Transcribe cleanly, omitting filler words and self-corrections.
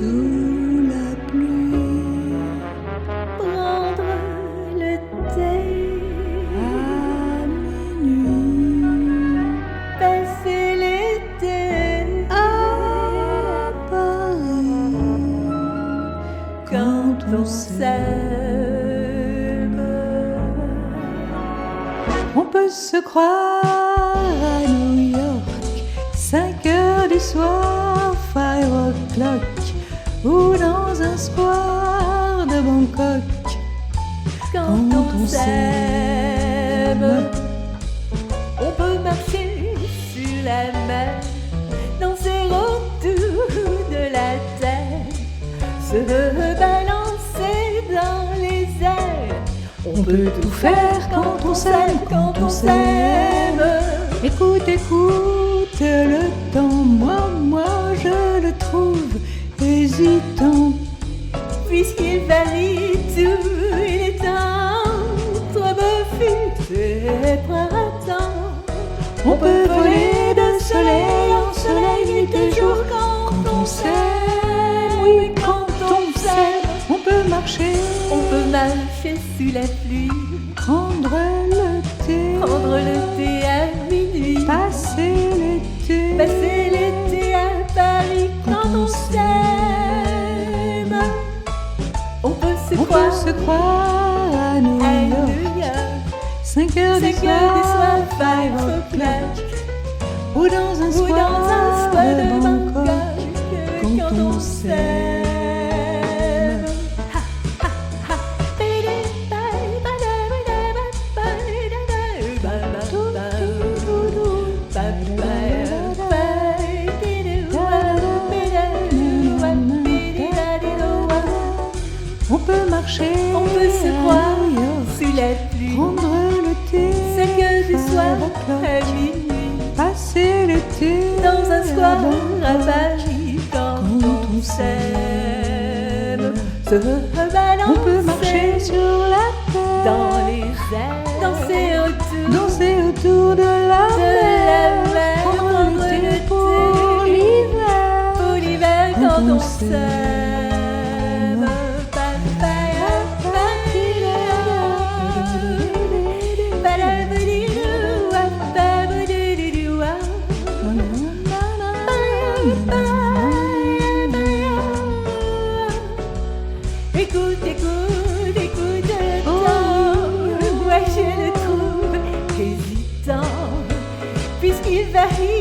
sous la pluie, prendre le thé à minuit, passer l'été à Paris, quand on s'aime. On peut se croire à New York, 5 heures du soir, 5 o'clock, ou dans un square de Bangkok. Quand on s'aime, on peut marcher sur la mer, danser autour de la terre, se balancer dans les airs. On peut tout faire quand on s'aime, quand on s'aime. Écoute, écoute le temps, moi je le trouve hésitant. Puisqu'il varie tous les temps, entre beau fut et printemps. On peut voler de soleil en soleil, nuit et jour quand on s'aime. Oui, quand on s'aime, on peut marcher, On peut marcher sous la pluie, prendre le thé, prendre le thé à minuit, passer l'été, passer l'été à Paris quand on s'aime. On peut se on peut croire se croire à New à York, New York, 5 heures du 5 heures du soir, soir, 5 5 o'clock, ou dans un ou square dans un square de Bangkok, Bangkok quand on s'aime. On peut marcher, On peut se croire à New York, sous la pluie, prendre le thé, 5 heures du soir 5 o'clock, à minuit, passer l'été dans un square à Bangkok, Paris quand on s'aime. Se on rebalancer peut marcher sur la terre, dans les airs, danser autour de la de la mer, prendre le thé pour l'hiver, pour l'hiver quand on s'aime. s'aime. Écoute, écoute, écoute le temps, moi je le trouve hésitant, puisqu'il varie